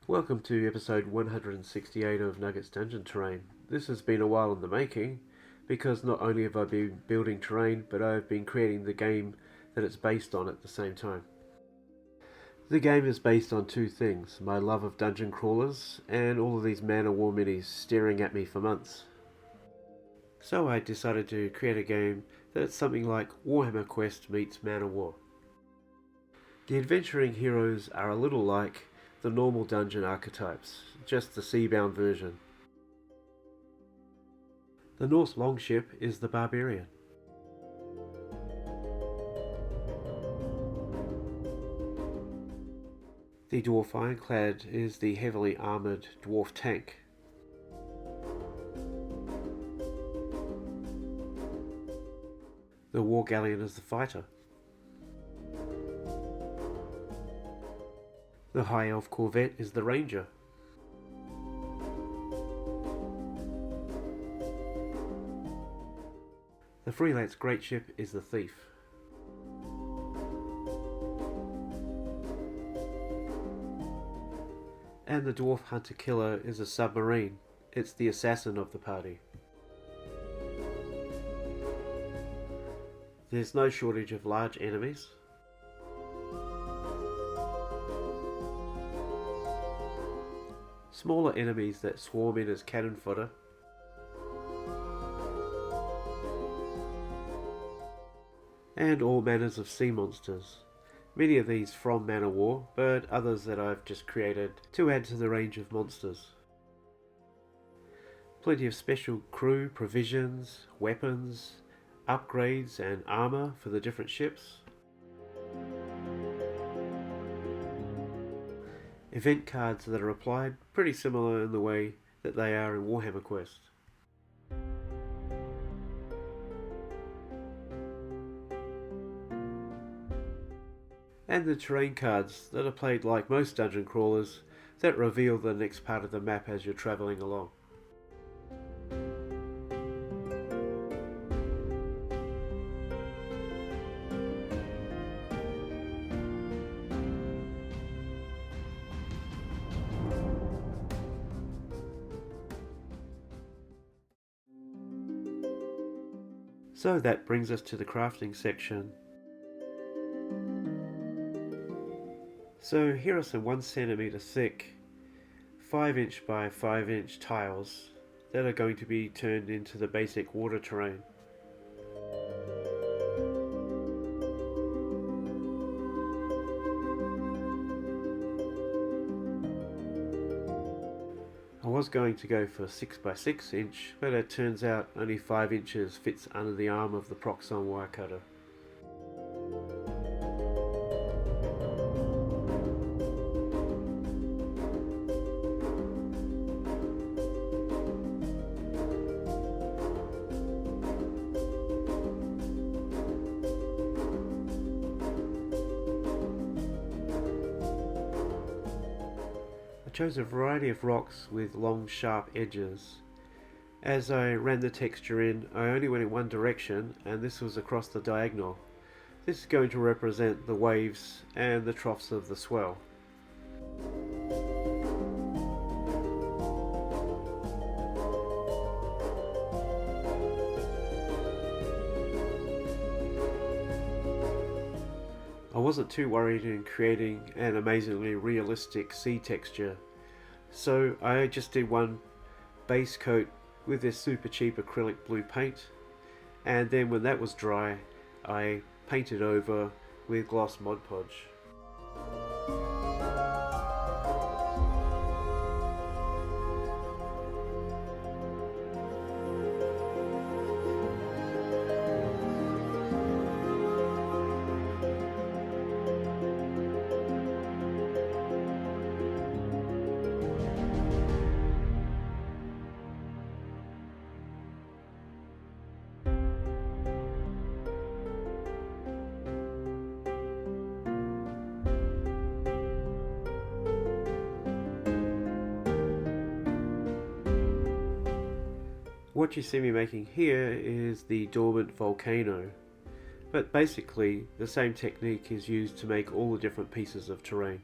Welcome to episode 168 of Nuggets Dungeon Terrain. This has been a while in the making, because not only have I been building terrain, but I've been creating the game that it's based on at the same time. The game is based on two things: my love of dungeon crawlers, and all of these Man of War minis staring at me for months. So I decided to create a game that's something like Warhammer Quest meets Man of War. The adventuring heroes are a little like the normal dungeon archetypes, just the seabound version. The Norse longship is the barbarian. The dwarf ironclad is the heavily armoured dwarf tank. The war galleon is the fighter. The high elf corvette is the ranger. The freelance greatship is the thief. And the dwarf hunter-killer is a submarine. It's the assassin of the party. There's no shortage of large enemies. Smaller enemies that swarm in as cannon fodder. And all manners of sea monsters. Many of these from Man of War, but others that I've just created to add to the range of monsters. Plenty of special crew, provisions, weapons, upgrades and armour for the different ships. Event cards that are applied, pretty similar in the way that they are in Warhammer Quest. And the terrain cards that are played like most dungeon crawlers that reveal the next part of the map as you're travelling along. So that brings us to the crafting section. So here are some 1 centimeter thick 5" by 5" tiles that are going to be turned into the basic water terrain. I was going to go for 6 by 6", but it turns out only 5 inches fits under the arm of the Proxon wire cutter. I chose a variety of rocks with long sharp edges. As I ran the texture in, I only went in one direction, and this was across the diagonal. This is going to represent the waves and the troughs of the swell. I wasn't too worried in creating an amazingly realistic sea texture, so I just did one base coat with this super cheap acrylic blue paint, and then when that was dry I painted over with gloss Mod Podge. What you see me making here is the dormant volcano, but basically the same technique is used to make all the different pieces of terrain.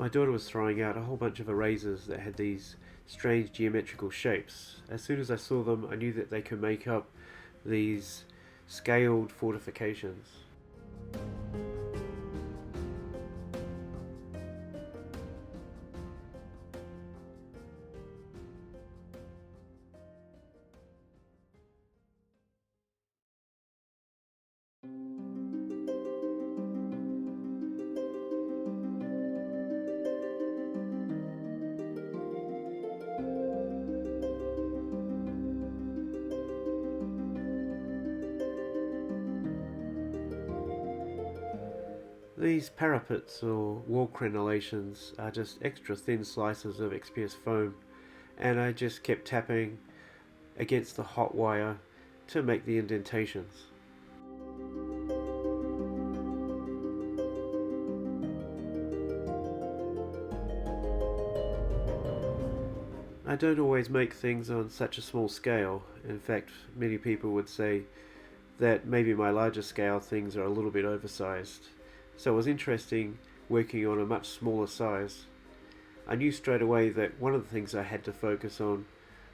my daughter was throwing out a whole bunch of erasers that had these strange geometrical shapes. As soon as I saw them, I knew that they could make up these scaled fortifications. These parapets or wall crenellations are just extra thin slices of XPS foam, and I just kept tapping against the hot wire to make the indentations. I don't always make things on such a small scale. In fact, many people would say that maybe my larger scale things are a little bit oversized. So it was interesting working on a much smaller size. I knew straight away that one of the things I had to focus on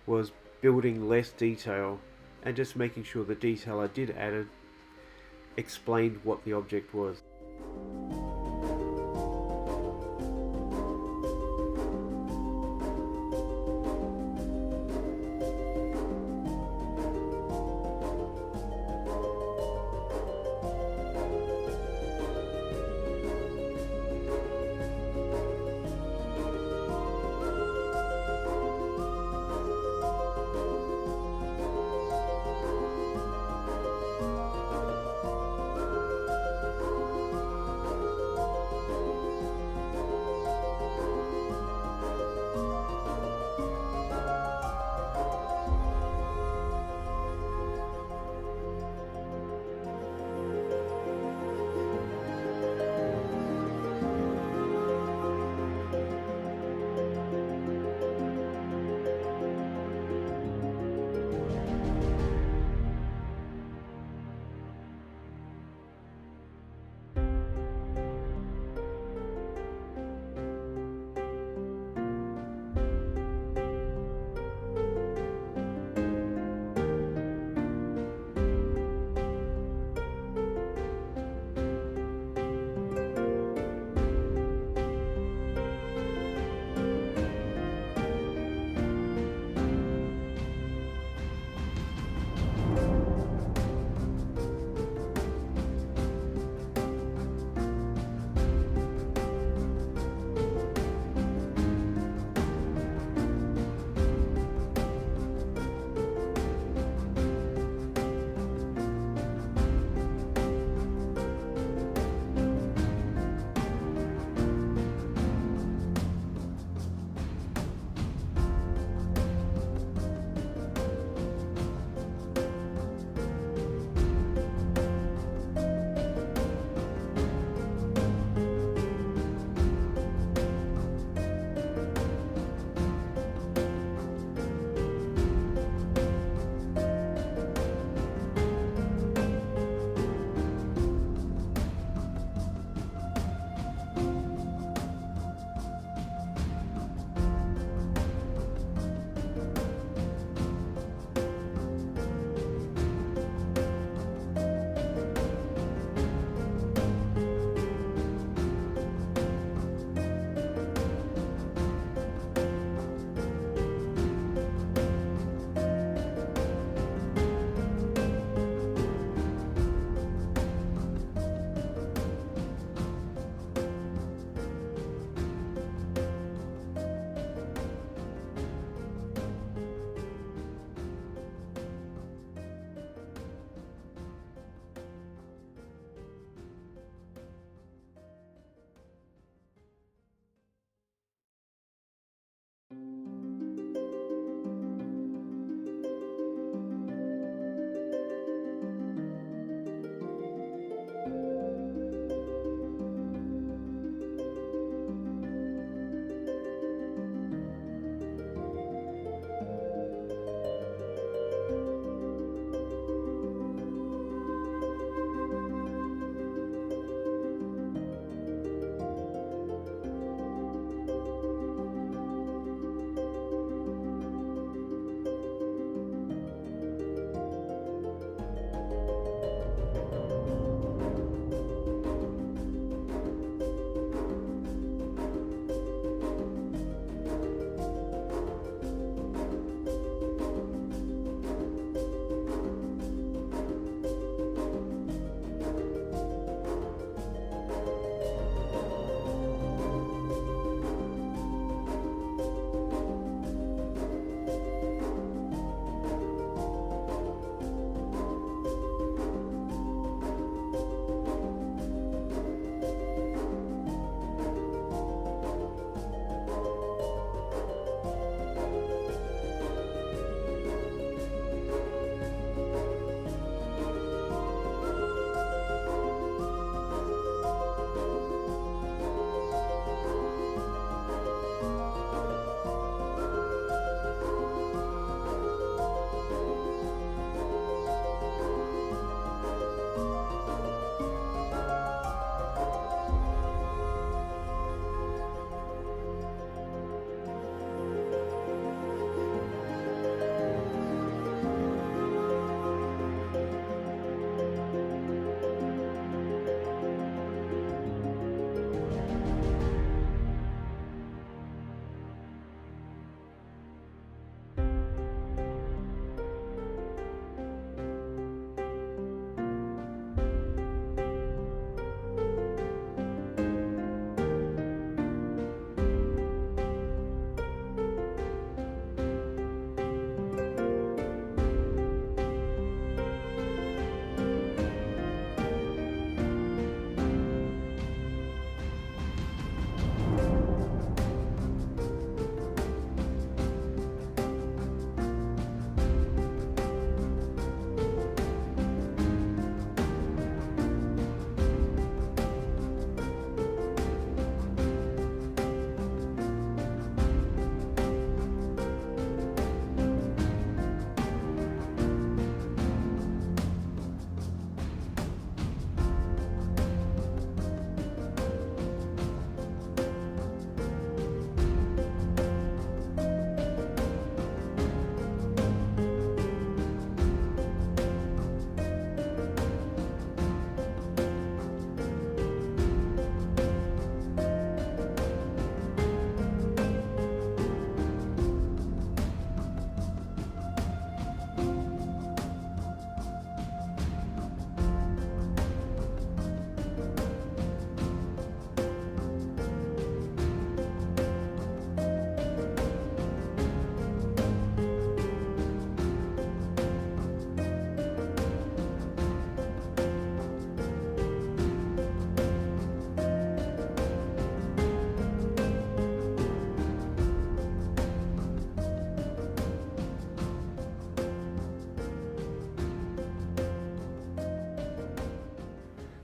was building less detail and just making sure the detail I did add explained what the object was.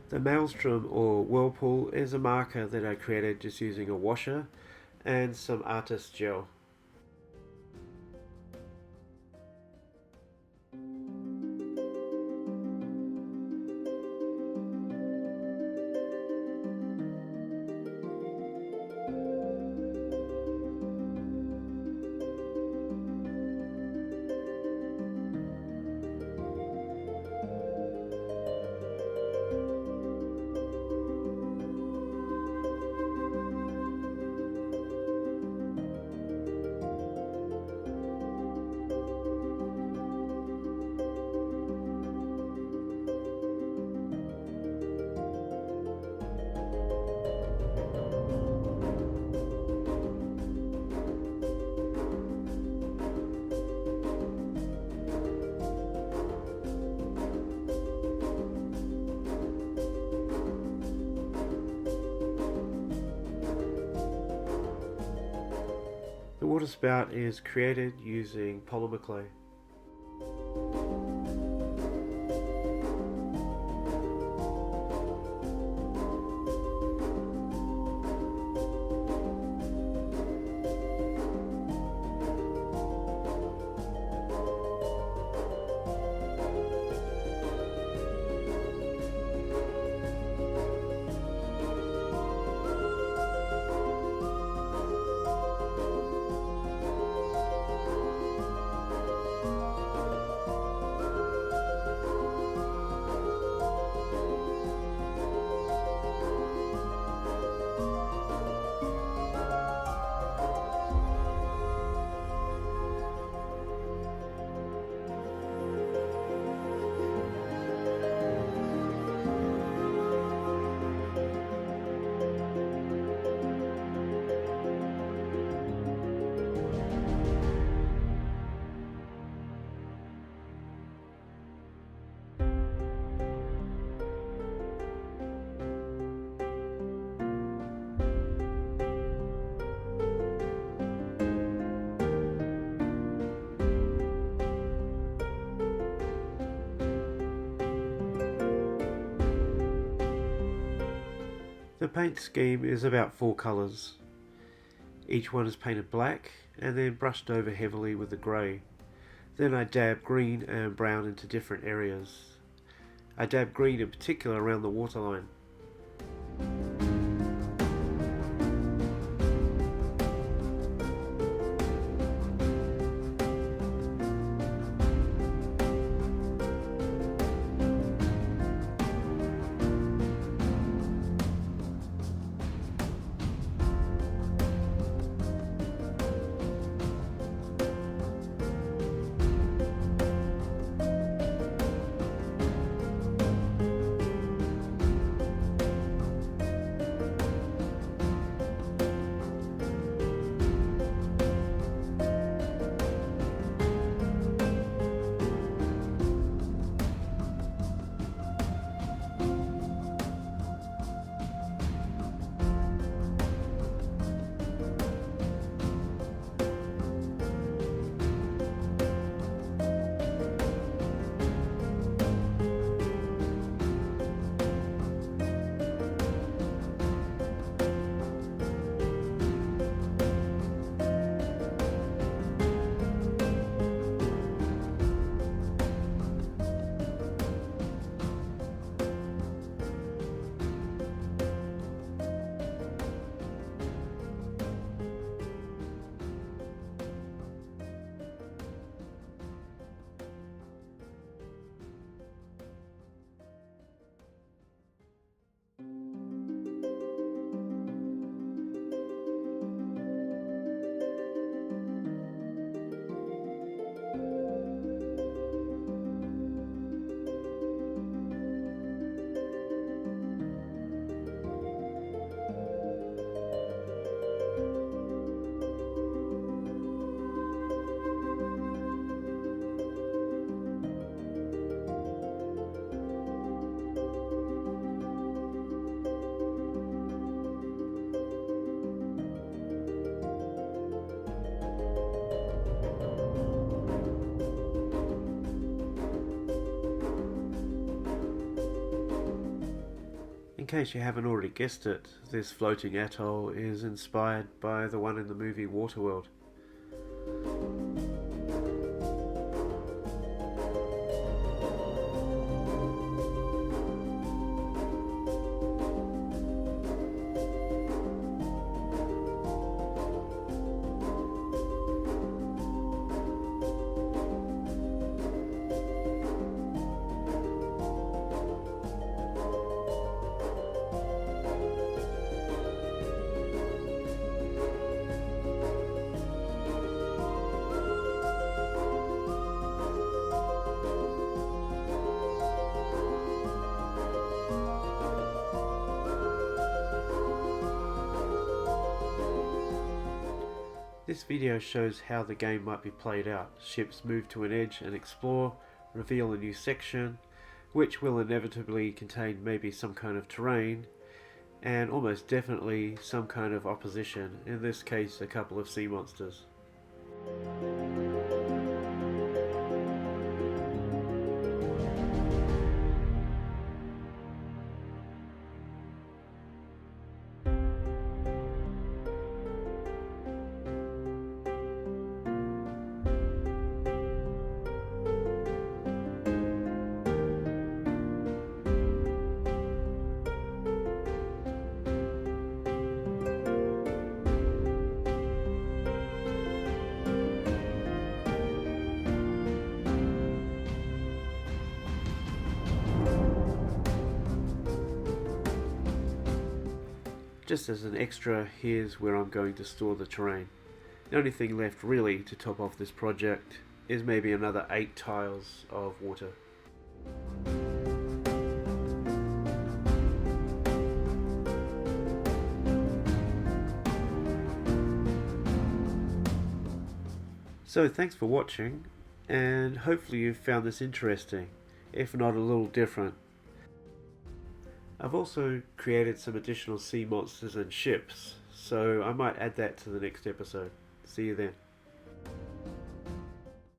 The maelstrom or whirlpool is a marker that I created just using a washer and some artist gel. The water spout is created using polymer clay. The paint scheme is about 4 colours. Each one is painted black and then brushed over heavily with the grey. Then I dab green and brown into different areas. I dab green in particular around the waterline. case you haven't already guessed it, this floating atoll is inspired by the one in the movie Waterworld. This video shows how the game might be played out. Ships move to an edge and explore, reveal a new section, which will inevitably contain maybe some kind of terrain, and almost definitely some kind of opposition, in this case a couple of sea monsters. Just as an extra, here's where I'm going to store the terrain. The only thing left really to top off this project is maybe another 8 tiles of water. So thanks for watching, and hopefully you found this interesting, if not a little different. I've also created some additional sea monsters and ships, so I might add that to the next episode. See you then.